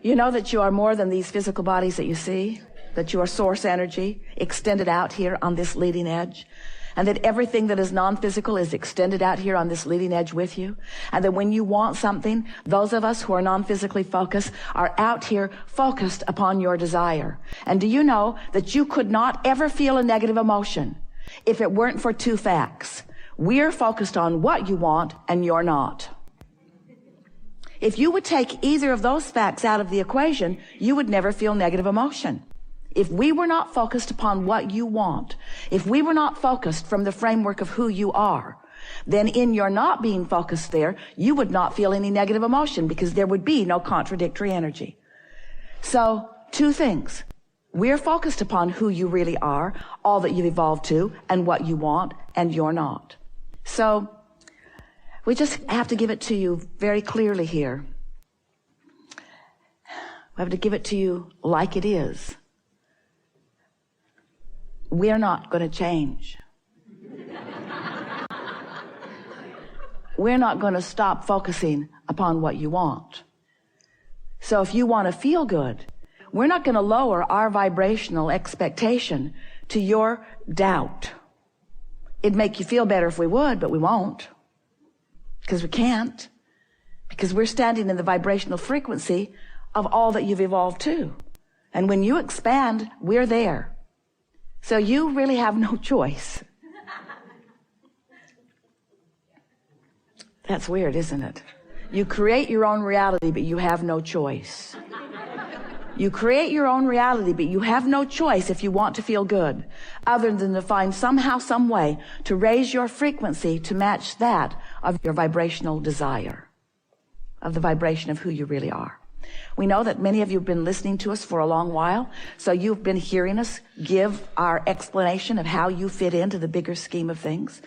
You know that you are more than these physical bodies that you see, that you are source energy extended out here on this leading edge, and that everything that is non-physical is extended out here on this leading edge with you, and that when you want something, those of us who are non-physically focused are out here focused upon your desire. And do you know that you could not ever feel a negative emotion if it weren't for two facts? We're focused on what you want and you're not. If you would take either of those facts out of the equation, you would never feel negative emotion. If we were not focused upon what you want, if we were not focused from the framework of who you are, then in your not being focused there, you would not feel any negative emotion because there would be no contradictory energy. So, two things. We're focused upon who you really are, all that you've evolved to, and what you want, and you're not. So, we just have to give it to you very clearly here. We have to give it to you like it is. We're not going to change. We're not going to stop focusing upon what you want. So if you want to feel good, we're not going to lower our vibrational expectation to your doubt. It'd make you feel better if we would, but we won't. Because we can't. Because we're standing in the vibrational frequency of all that you've evolved to. And when you expand, we're there. So you really have no choice. That's weird, isn't it? You create your own reality, but you have no choice. You create your own reality, but you have no choice if you want to feel good, other than to find somehow, some way to raise your frequency to match that of your vibrational desire, of the vibration of who you really are. We know that many of you have been listening to us for a long while, so you've been hearing us give our explanation of how you fit into the bigger scheme of things.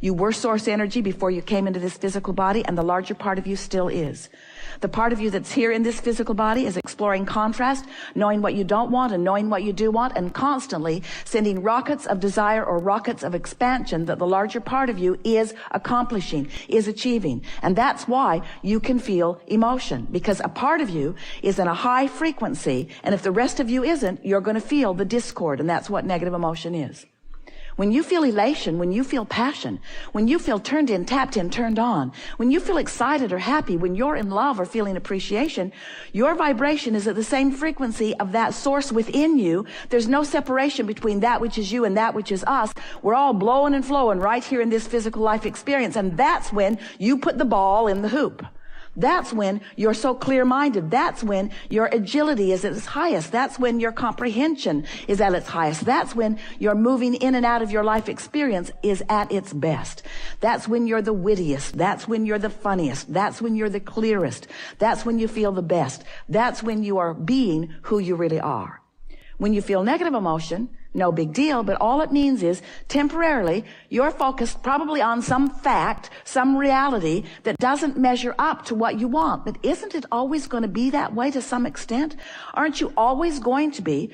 You were source energy before you came into this physical body, and the larger part of you still is. The part of you that's here in this physical body is exploring contrast, knowing what you don't want and knowing what you do want, and constantly sending rockets of desire or rockets of expansion that the larger part of you is accomplishing, is achieving. And that's why you can feel emotion, because a part of you is in a high frequency, and if the rest of you isn't, you're going to feel the discord, and that's what negative emotion is. When you feel elation, when you feel passion, when you feel turned in, tapped in, turned on, when you feel excited or happy, when you're in love or feeling appreciation, your vibration is at the same frequency of that source within you. There's no separation between that which is you and that which is us. We're all blowing and flowing right here in this physical life experience, and that's when you put the ball in the hoop. That's when you're so clear-minded. That's when your agility is at its highest. That's when your comprehension is at its highest. That's when your moving in and out of your life experience is at its best. That's when you're the wittiest. That's when you're the funniest. That's when you're the clearest. That's when you feel the best. That's when you are being who you really are. When you feel negative emotion, no big deal, but all it means is temporarily you're focused probably on some fact, some reality that doesn't measure up to what you want. But isn't it always going to be that way to some extent? Aren't you always going to be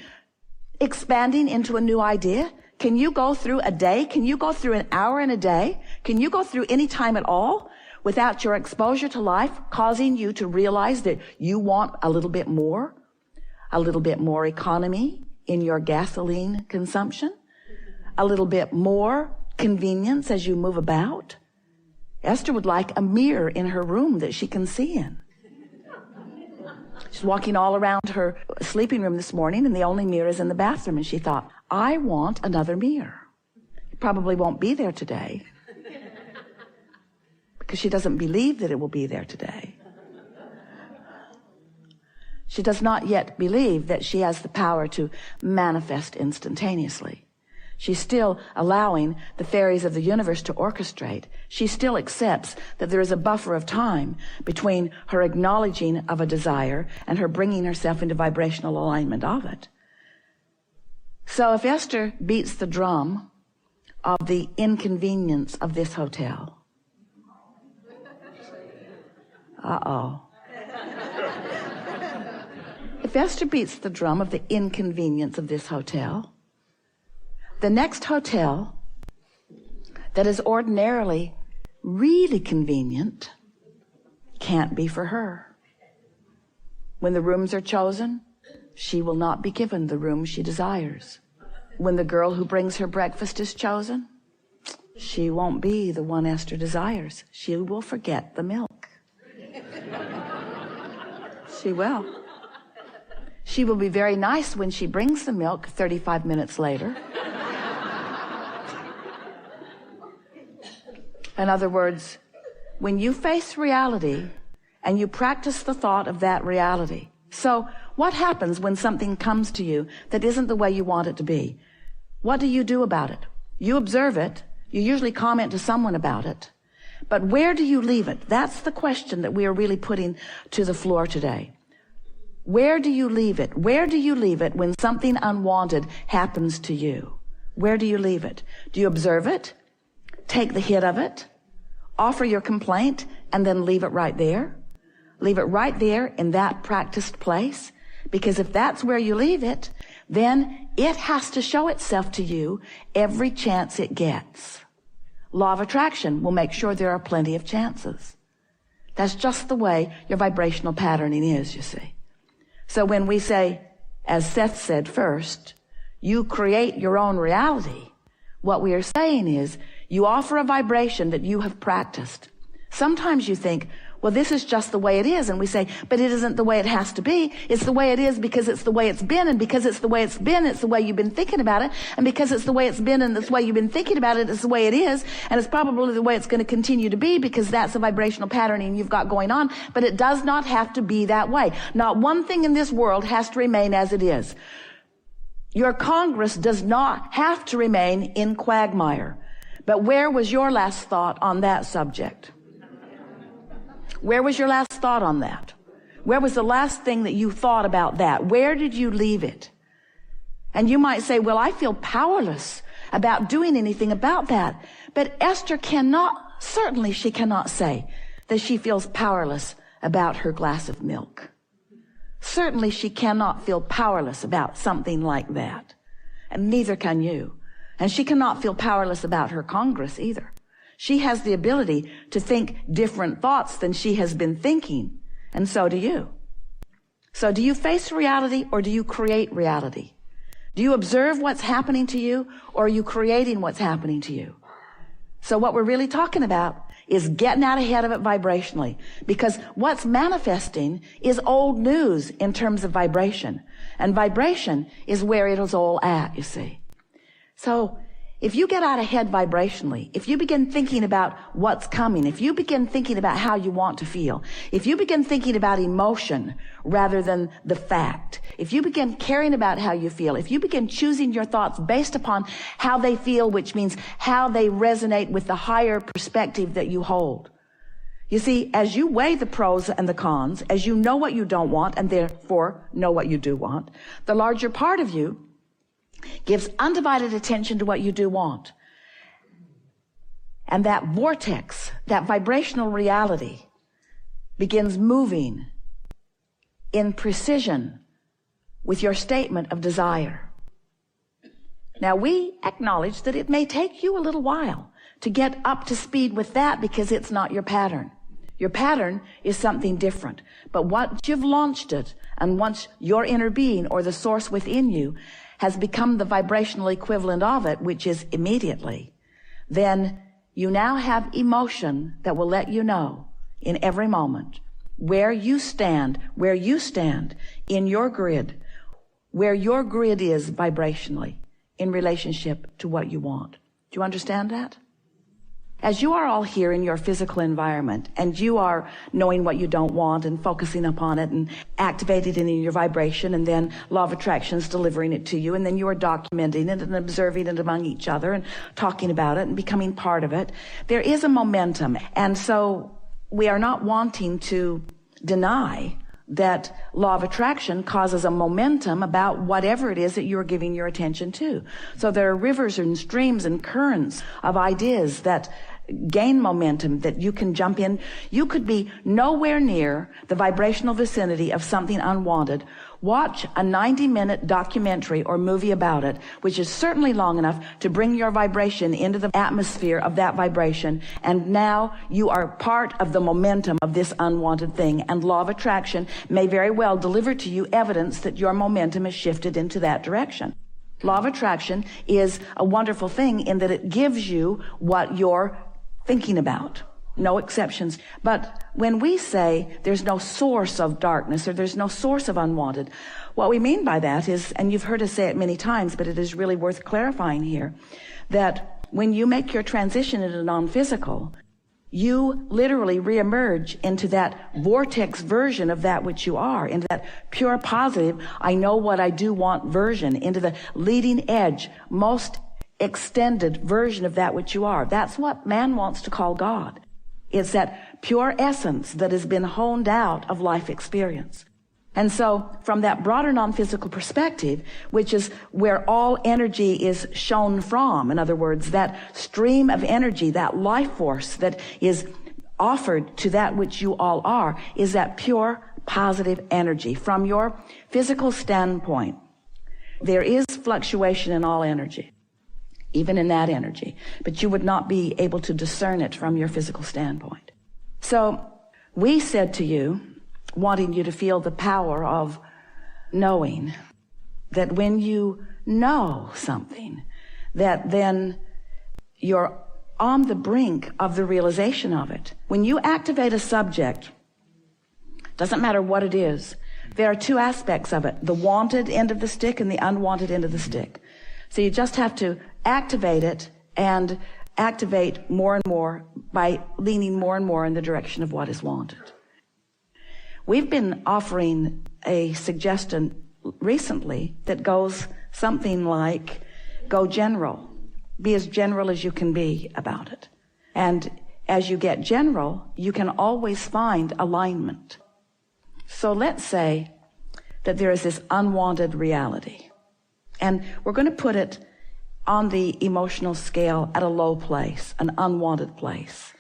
expanding into a new idea? Can you go through a day? Can you go through an hour in a day? Can you go through any time at all without your exposure to life causing you to realize that you want a little bit more economy in your gasoline consumption, a little bit more convenience as you move about? Esther would like a mirror in her room that she can see in. She's walking all around her sleeping room this morning, and the only mirror is in the bathroom, and she thought, I want another mirror. It probably won't be there today because she doesn't believe that it will be there today. She does not yet believe that she has the power to manifest instantaneously. She's still allowing the fairies of the universe to orchestrate. She still accepts that there is a buffer of time between her acknowledging of a desire and her bringing herself into vibrational alignment of it. So if Esther beats the drum of the inconvenience of this hotel, if Esther beats the drum of the inconvenience of this hotel, the next hotel that is ordinarily really convenient can't be for her. When the rooms are chosen, she will not be given the room she desires. When the girl who brings her breakfast is chosen, she won't be the one Esther desires. She will forget the milk. She will. She will be very nice when she brings the milk 35 minutes later. In other words, when you face reality and you practice the thought of that reality. So what happens when something comes to you that isn't the way you want it to be? What do you do about it? You observe it. You usually comment to someone about it. But where do you leave it? That's the question that we are really putting to the floor today. Where do you leave it? Where do you leave it when something unwanted happens to you? Where do you leave it? Do you observe it? Take the hit of it? Offer your complaint and then leave it right there? Leave it right there in that practiced place? Because if that's where you leave it, then it has to show itself to you every chance it gets. Law of attraction will make sure there are plenty of chances. That's just the way your vibrational patterning is, you see. So when we say, as Seth said first, you create your own reality, what we are saying is you offer a vibration that you have practiced. Sometimes you think, well, this is just the way it is. And we say, but it isn't the way it has to be. It's the way it is because it's the way it's been. And because it's the way it's been, it's the way you've been thinking about it. And because it's the way it's been and it's the way you've been thinking about it, it's the way it is. And it's probably the way it's going to continue to be because that's the vibrational patterning you've got going on. But it does not have to be that way. Not one thing in this world has to remain as it is. Your Congress does not have to remain in quagmire. But where was your last thought on that subject? Where was your last thought on that? Where was the last thing that you thought about that? Where did you leave it? And you might say, well, I feel powerless about doing anything about that. But Esther certainly she cannot say that she feels powerless about her glass of milk. Certainly she cannot feel powerless about something like that. And neither can you. And she cannot feel powerless about her Congress either. She has the ability to think different thoughts than she has been thinking. And so do you. So do you face reality or do you create reality? Do you observe what's happening to you or are you creating what's happening to you? So what we're really talking about is getting out ahead of it vibrationally, because what's manifesting is old news in terms of vibration. And vibration is where it is all at, you see. So if you get out ahead vibrationally, if you begin thinking about what's coming, if you begin thinking about how you want to feel, if you begin thinking about emotion rather than the fact, if you begin caring about how you feel, if you begin choosing your thoughts based upon how they feel, which means how they resonate with the higher perspective that you hold. You see, as you weigh the pros and the cons, as you know what you don't want and therefore know what you do want, the larger part of you gives undivided attention to what you do want. And that vortex, that vibrational reality, begins moving in precision with your statement of desire. Now, we acknowledge that it may take you a little while to get up to speed with that because it's not your pattern. Your pattern is something different. But once you've launched it, and once your inner being or the source within you has become the vibrational equivalent of it, which is immediately, then you now have emotion that will let you know in every moment where you stand in your grid, where your grid is vibrationally in relationship to what you want. Do you understand that? As you are all here in your physical environment and you are knowing what you don't want and focusing upon it and activating it in your vibration, and then law of attraction is delivering it to you, and then you are documenting it and observing it among each other and talking about it and becoming part of it, there is a momentum. And so we are not wanting to deny that law of attraction causes a momentum about whatever it is that you're giving your attention to. So there are rivers and streams and currents of ideas that gain momentum, that you can jump in. You could be nowhere near the vibrational vicinity of something unwanted. Watch a 90-minute documentary or movie about it, which is certainly long enough to bring your vibration into the atmosphere of that vibration. And now you are part of the momentum of this unwanted thing. And law of attraction may very well deliver to you evidence that your momentum is shifted into that direction. Law of attraction is a wonderful thing in that it gives you what you're thinking about. No exceptions. But when we say there's no source of darkness or there's no source of unwanted, what we mean by that is, and you've heard us say it many times, but it is really worth clarifying here, that when you make your transition into non-physical, you literally reemerge into that vortex version of that which you are, into that pure positive, I know what I do want version, into the leading edge, most extended version of that which you are. That's what man wants to call God. It's that pure essence that has been honed out of life experience. And so from that broader non-physical perspective, which is where all energy is shown from, in other words, that stream of energy, that life force that is offered to that which you all are, is that pure positive energy. From your physical standpoint, there is fluctuation in all energy, even in that energy, but you would not be able to discern it from your physical standpoint. So we said to you, wanting you to feel the power of knowing, that when you know something, that then you're on the brink of the realization of it. When you activate a subject, doesn't matter what it is, there are two aspects of it, the wanted end of the stick and the unwanted end of the stick. So you just have to activate it and activate more and more by leaning more and more in the direction of what is wanted. We've been offering a suggestion recently that goes something like, go general. Be as general as you can be about it. And as you get general, you can always find alignment. So let's say that there is this unwanted reality. And we're going to put it on the emotional scale at a low place, an unwanted place,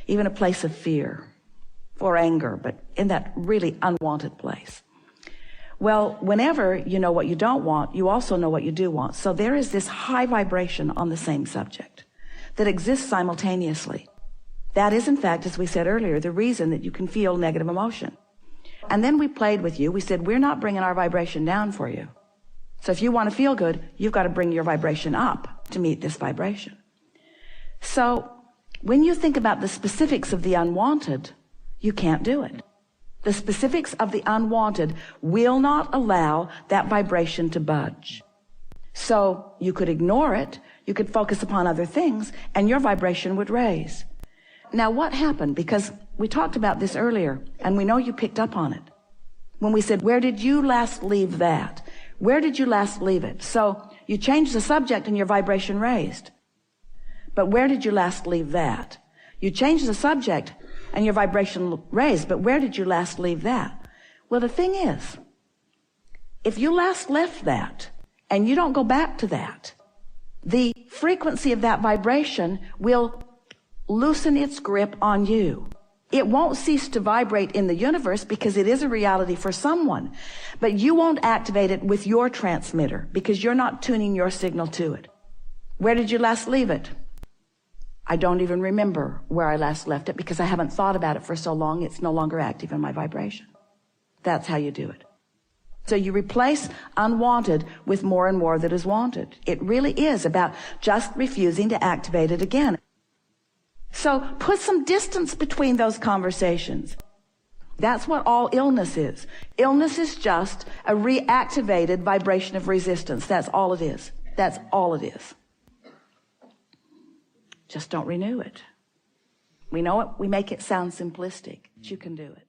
even a place of fear or anger, but in that really unwanted place. Well, whenever you know what you don't want, you also know what you do want. So there is this high vibration on the same subject that exists simultaneously. That is, in fact, as we said earlier, the reason that you can feel negative emotion. And then we played with you. We said, we're not bringing our vibration down for you. So if you want to feel good, you've got to bring your vibration up to meet this vibration. So when you think about the specifics of the unwanted, you can't do it. The specifics of the unwanted will not allow that vibration to budge. So you could ignore it, you could focus upon other things, and your vibration would raise. Now what happened? Because we talked about this earlier, and we know you picked up on it. When we said, where did you last leave that? Where did you last leave it? So you changed the subject and your vibration raised. But where did you last leave that? You changed the subject and your vibration raised, but where did you last leave that? Well, the thing is, if you last left that and you don't go back to that, the frequency of that vibration will loosen its grip on you. It won't cease to vibrate in the universe because it is a reality for someone, but you won't activate it with your transmitter because you're not tuning your signal to it. Where did you last leave it? I don't even remember where I last left it because I haven't thought about it for so long, it's no longer active in my vibration. That's how you do it. So you replace unwanted with more and more that is wanted. It really is about just refusing to activate it again. So put some distance between those conversations. That's what all illness is. Illness is just a reactivated vibration of resistance. That's all it is. That's all it is. Just don't renew it. We know it. We make it sound simplistic, but you can do it.